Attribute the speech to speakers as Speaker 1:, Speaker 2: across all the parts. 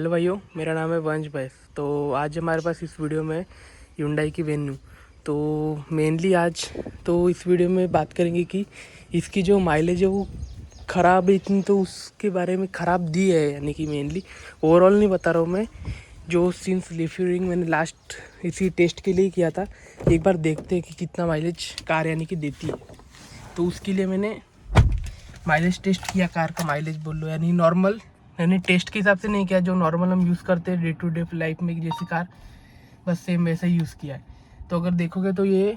Speaker 1: Hello भाइयों, मेरा नाम है वंश भाई। तो आज हमारे पास इस वीडियो में Hyundai की वेन्यू। तो मेनली आज तो इस वीडियो में बात करेंगे कि इसकी जो माइलेज है वो ख़राब है इतनी, तो उसके बारे में ख़राब दी है, यानी कि मेनली ओवरऑल नहीं बता रहा हूँ मैं। जो सिंस रिफ्यूरिंग मैंने लास्ट इसी टेस्ट के लिए किया था, एक बार देखते हैं कि कितना माइलेज कार यानी कि देती है। तो उसके लिए मैंने माइलेज टेस्ट किया, कार का माइलेज बोल लो, यानी नॉर्मल, यानी टेस्ट के हिसाब से नहीं किया, जो नॉर्मल हम यूज़ करते हैं डे टू डे लाइफ में जैसी कार, बस सेम वैसा ही यूज़ किया है। तो अगर देखोगे तो ये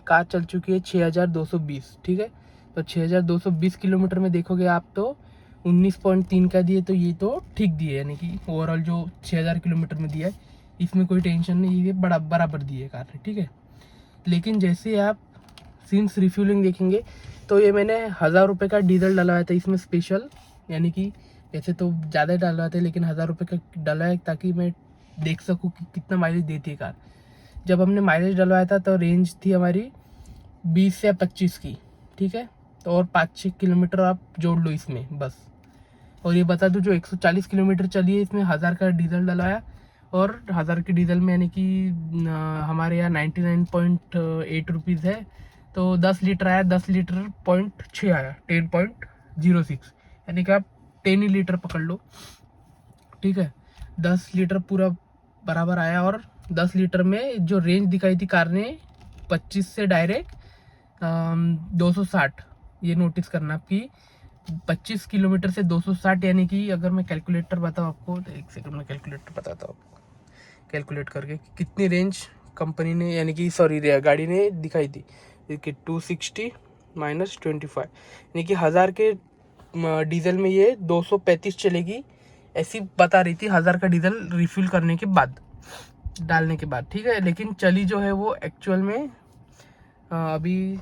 Speaker 1: कार चल चुकी है 6220, ठीक है। तो 6220 किलोमीटर में देखोगे आप तो 19.3 का दिए, तो ये तो ठीक दिए, यानी कि ओवरऑल जो 6000 किलोमीटर में दिया है इसमें कोई टेंशन नहीं, ये बराबर दिए कार ने, ठीक है। लेकिन जैसे आप सिंस रिफ्यूलिंग देखेंगे तो ये मैंने 1000 रुपये का डीजल डलवाया था इसमें स्पेशल, यानी कि वैसे तो ज़्यादा डलवाते हैं लेकिन 1000 रुपये का डलवाया ताकि मैं देख सकूँ कि कितना माइलेज देती है कार। जब हमने माइलेज डलवाया था तो रेंज थी हमारी 20 से 25 की, ठीक है। तो और 5-6 किलोमीटर आप जोड़ लो इसमें बस। और ये बता दूँ, जो 140 किलोमीटर चली है इसमें 1000 का डीजल डलवाया, और 1000 के डीजल में यानी कि हमारे यहाँ 99.8 रुपीज़ है, तो 10 लीटर आया, 10 लीटर .6 आया, 10.06, यानी कि आप 10 ही लीटर पकड़ लो, ठीक है। 10 लीटर पूरा बराबर आया, और 10 लीटर में जो रेंज दिखाई थी कार ने 25 से डायरेक्ट 260, ये नोटिस करना आपकी 25 किलोमीटर से 260, यानी कि अगर मैं कैलकुलेटर बताऊँ आपको, तो एक सेकंड में कैलकुलेटर बताता हूँ आपको, कैलकुलेट करके कि कितनी रेंज कंपनी ने, यानी कि सॉरी गाड़ी ने दिखाई थी कि 260 माइनस 25, यानी कि 1000 के डीजल में ये 235 चलेगी, ऐसी बता रही थी 1000 का डीजल रिफिल करने के बाद, डालने के बाद, ठीक है। लेकिन चली जो है वो एक्चुअल में अभी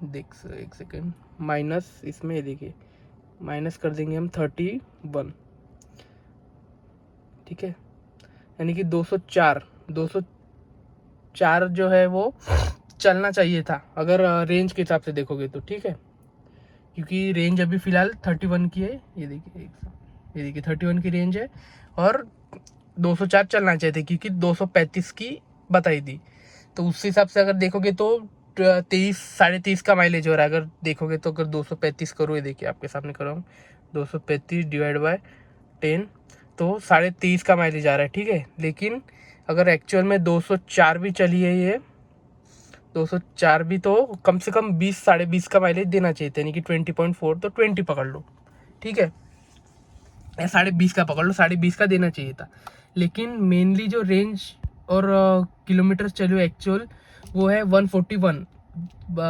Speaker 1: देख, एक सेकेंड, माइनस इसमें देखिए, माइनस कर देंगे हम 31, ठीक है, यानी कि 204 जो है वो चलना चाहिए था अगर रेंज के हिसाब से देखोगे तो, ठीक है। क्योंकि रेंज अभी फ़िलहाल 31 की है, ये देखिए 31 की रेंज है, और 204 चलना चाहिए थे क्योंकि 235 की बताई थी। तो उस हिसाब से अगर देखोगे तो 23-23.5 का माइलेज हो रहा है। अगर देखोगे तो अगर 235 करो, ये देखिए आपके सामने कर रहा हूँ, 235 डिवाइड बाय 10, तो 23.5 का माइलेज आ रहा है, ठीक है। लेकिन अगर एक्चुअल में 204 भी चली है, ये 204 भी तो कम से कम 20-20.5 का माइलेज देना चाहिए था, यानी कि 20.4, तो 20 पकड़ लो, ठीक है, या 20.5 का पकड़ लो, 20.5 का देना चाहिए था। लेकिन मेनली जो रेंज और किलोमीटर चलो एक्चुअल वो है 141,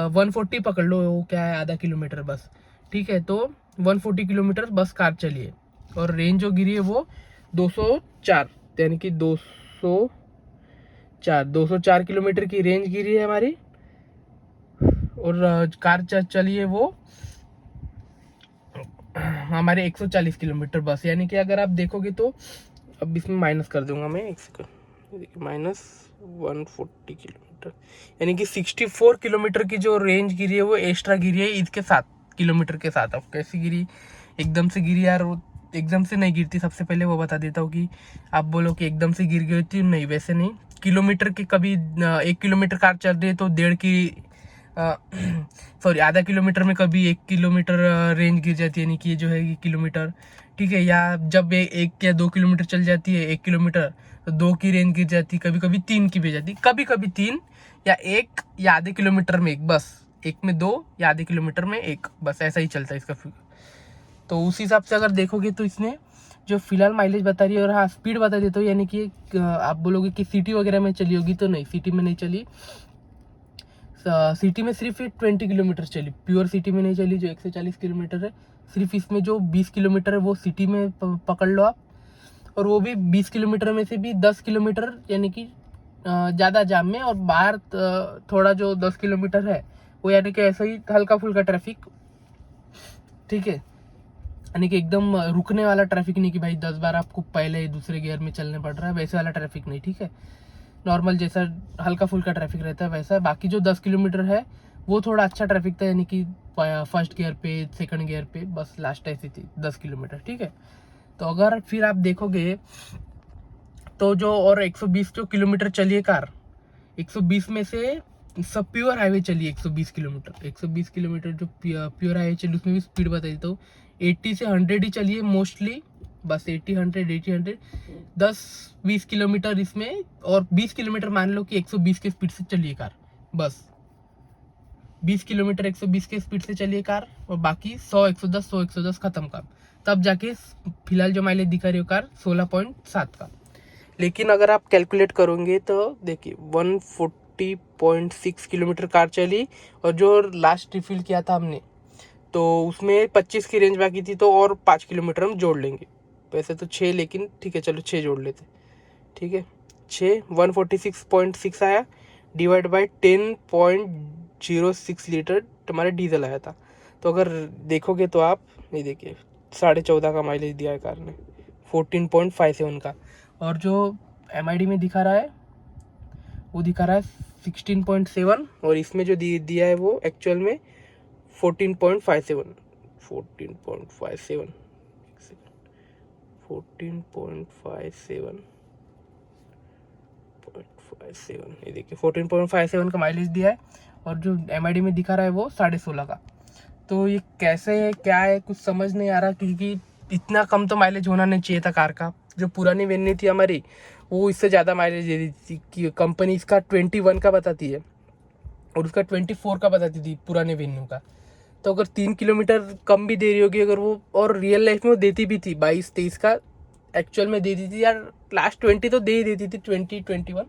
Speaker 1: 140 पकड़ लो, वो क्या है, आधा किलोमीटर बस, ठीक है। तो 140 किलोमीटर बस कार चली है, और रेंज जो गिरी है वो 204, यानी कि 204 किलोमीटर की रेंज गिरी है हमारी, और कार चली है वो हमारे 140 किलोमीटर बस, यानी कि अगर आप देखोगे तो, अब इसमें माइनस कर दूंगा मैं, एक सेकंड, माइनस 140 किलोमीटर, यानी कि 64 किलोमीटर की जो रेंज गिरी है वो एक्स्ट्रा गिरी है इसके साथ, किलोमीटर के साथ। अब कैसी गिरी, एकदम से गिरी यार, वो एकदम से नहीं गिरती, सबसे पहले वो बता देता हूँ कि आप बोलो कि एकदम से गिर गई थी, नहीं, वैसे नहीं। किलोमीटर की कभी 1 किलोमीटर कार चल रही है तो 1.5 की सॉरी आधा किलोमीटर में कभी 1 किलोमीटर रेंज गिर जाती है, यानी कि ये जो है ये किलोमीटर, ठीक है। या जब 1 या 2 किलोमीटर चल जाती है 1 किलोमीटर, तो 2 की रेंज गिर जाती है, कभी कभी 3 की भी जाती है, कभी कभी 3 या 1 या आधे किलोमीटर में 1, बस 1 में 2 या आधे किलोमीटर में 1, बस ऐसा ही चलता है इसका फिगर। तो उस हिसाब से अगर देखोगे तो इसने जो फिलहाल माइलेज बता रही है, और हाँ स्पीड बता देता हूँ, यानी कि आप बोलोगे कि सिटी वगैरह में चली होगी, तो नहीं, सिटी में नहीं चली। सिटी में सिर्फ 20 किलोमीटर चली, प्योर सिटी में नहीं चली, जो 140 किलोमीटर है, सिर्फ इसमें जो 20 किलोमीटर है वो सिटी में पकड़ लो आप, और वो भी 20 किलोमीटर में से भी 10 किलोमीटर यानी कि ज़्यादा जाम में, और बाहर थोड़ा जो 10 किलोमीटर है वो यानी कि ऐसा ही हल्का फुल्का ट्रैफिक, ठीक है, यानी कि एकदम रुकने वाला ट्रैफिक नहीं कि भाई 10 बार आपको पहले दूसरे गियर में चलने पड़ रहा है, वैसे वाला ट्रैफिक नहीं, ठीक है। नॉर्मल जैसा हल्का फुल्का ट्रैफिक रहता है वैसा। बाकी जो 10 किलोमीटर है वो थोड़ा अच्छा ट्रैफिक था, यानी कि फर्स्ट गियर पे, सेकंड गियर पे, बस लास्ट ऐसी थी 10 किलोमीटर, ठीक है। तो अगर फिर आप देखोगे तो जो और 120 जो किलोमीटर चली है कार, 120 में से सब प्योर हाईवे चली 120 किलोमीटर, 120 किलोमीटर जो प्योर हाईवे चली उसमें भी स्पीड बताई तो 80 से 100 ही चलिए मोस्टली, बस 80 100 10-20 किलोमीटर इसमें, और 20 किलोमीटर मान लो कि 120 के स्पीड से चलिए कार, बस 20 किलोमीटर 120 के स्पीड से चलिए कार, और बाकी 100 110 खत्म का, तब जाके फिलहाल जो माइलेज दिखा रही हो कार 16.7 का। लेकिन अगर आप कैलकुलेट करोगे तो देखिए 140.6 किलोमीटर कार चली, और जो लास्ट रिफिल किया था हमने तो उसमें 25 की रेंज बाकी थी, तो और 5 किलोमीटर हम जोड़ लेंगे, वैसे तो 6, लेकिन ठीक है चलो 6 जोड़ लेते, ठीक है 6, 146.6 आया, डिवाइड बाई 10.06 लीटर तुम्हारा डीजल आया था। तो अगर देखोगे तो आप ये देखिए 14.5 का माइलेज दिया है कार ने, 14.57 का, और जो MID में दिखा रहा है वो दिखा रहा है 16.7, और इसमें जो दिया है वो एक्चुअल में 14.57 ये देखिए 14.57 का माइलेज दिया है, और जो MID में दिखा रहा है वो 16.5 का। तो ये कैसे है क्या है कुछ समझ नहीं आ रहा, क्योंकि इतना कम तो माइलेज होना नहीं चाहिए था कार का। जो पुरानी वेन्यू थी हमारी वो इससे ज़्यादा माइलेज दे रही थी, कि कंपनी इसका 21 का बताती है और उसका 24 का बताती थी पुराने वेन्यू का। तो अगर 3 किलोमीटर कम भी दे रही होगी अगर वो, और रियल लाइफ में वो देती भी थी 22-23 का एक्चुअल में देती थी यार, लास्ट 20 तो दे ही देती थी, 20-21,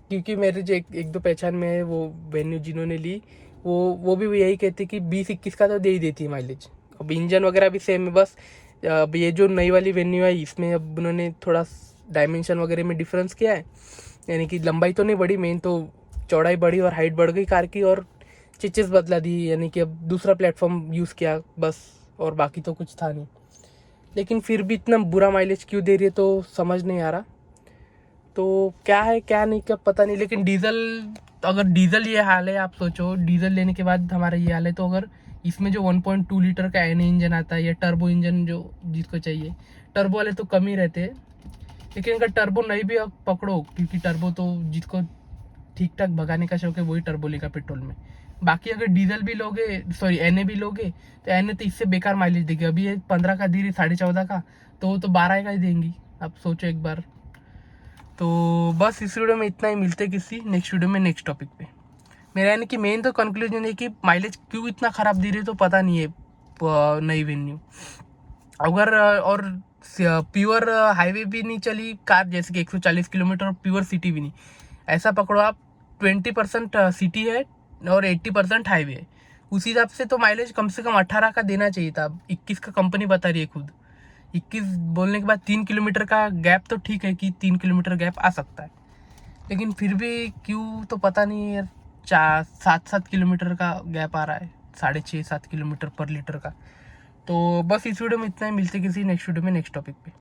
Speaker 1: क्योंकि मेरे जो एक दो पहचान में है वो वेन्यू जिन्होंने ली वो भी यही कहती कि 20-21 का तो दे ही देती है माइलेज। अब इंजन वगैरह भी सेम है, बस अब ये जो नई वाली वेन्यू है इसमें अब उन्होंने थोड़ा डायमेंशन वगैरह में डिफरेंस किया है, यानी कि लंबाई तो नहीं बढ़ी, मेन तो चौड़ाई बढ़ी और हाइट बढ़ गई कार की, और चीज़ बदला दी, यानी कि अब दूसरा प्लेटफॉर्म यूज़ किया बस, और बाकी तो कुछ था नहीं। लेकिन फिर भी इतना बुरा माइलेज क्यों दे रही है तो समझ नहीं आ रहा। तो क्या है क्या नहीं क्या पता नहीं, लेकिन डीजल, अगर डीजल ये हाल है, आप सोचो डीजल लेने के बाद हमारा ये हाल है, तो अगर इसमें जो 1.2 लीटर का एन इंजन आता है या टर्बो इंजन जो जिसको चाहिए, टर्बो वाले तो कम ही रहते हैं, लेकिन अगर टर्बो नहीं भी आप पकड़ो, क्योंकि टर्बो तो जिसको ठीक ठाक भगाने का शौक है वही टर्बो लेगा पेट्रोल में। बाकी अगर डीजल भी लोगे, सॉरी एनए भी लोगे, तो एनए तो इससे बेकार माइलेज देगी। अभी ये 15 का दे रही 14.5 का, तो वो तो 12 का ही देंगी, आप सोचो एक बार। तो बस इस वीडियो में इतना ही, मिलते किसी नेक्स्ट वीडियो में नेक्स्ट टॉपिक पे। मेरा यानी कि मेन तो कंक्लूजन है कि माइलेज क्यों इतना ख़राब दे रही है तो पता नहीं है नई वेन्यू। अगर और प्योर हाईवे भी नहीं चली कार, जैसे कि 140 किलोमीटर, और प्योर सिटी भी नहीं, ऐसा पकड़ो आप 20% सिटी है और 80% हाईवे है, उस हिसाब से तो माइलेज कम से कम 18 का देना चाहिए था। 21 का कंपनी बता रही है खुद। 21 बोलने के बाद 3 किलोमीटर का गैप तो ठीक है कि 3 किलोमीटर गैप आ सकता है, लेकिन फिर भी क्यों तो पता नहीं यार, 7-7 किलोमीटर का गैप आ रहा है, 6.5-7 किलोमीटर पर लीटर का। तो बस इस वीडियो में इतना ही, मिलते किसी नेक्स्ट वीडियो में नेक्स्ट टॉपिक पे।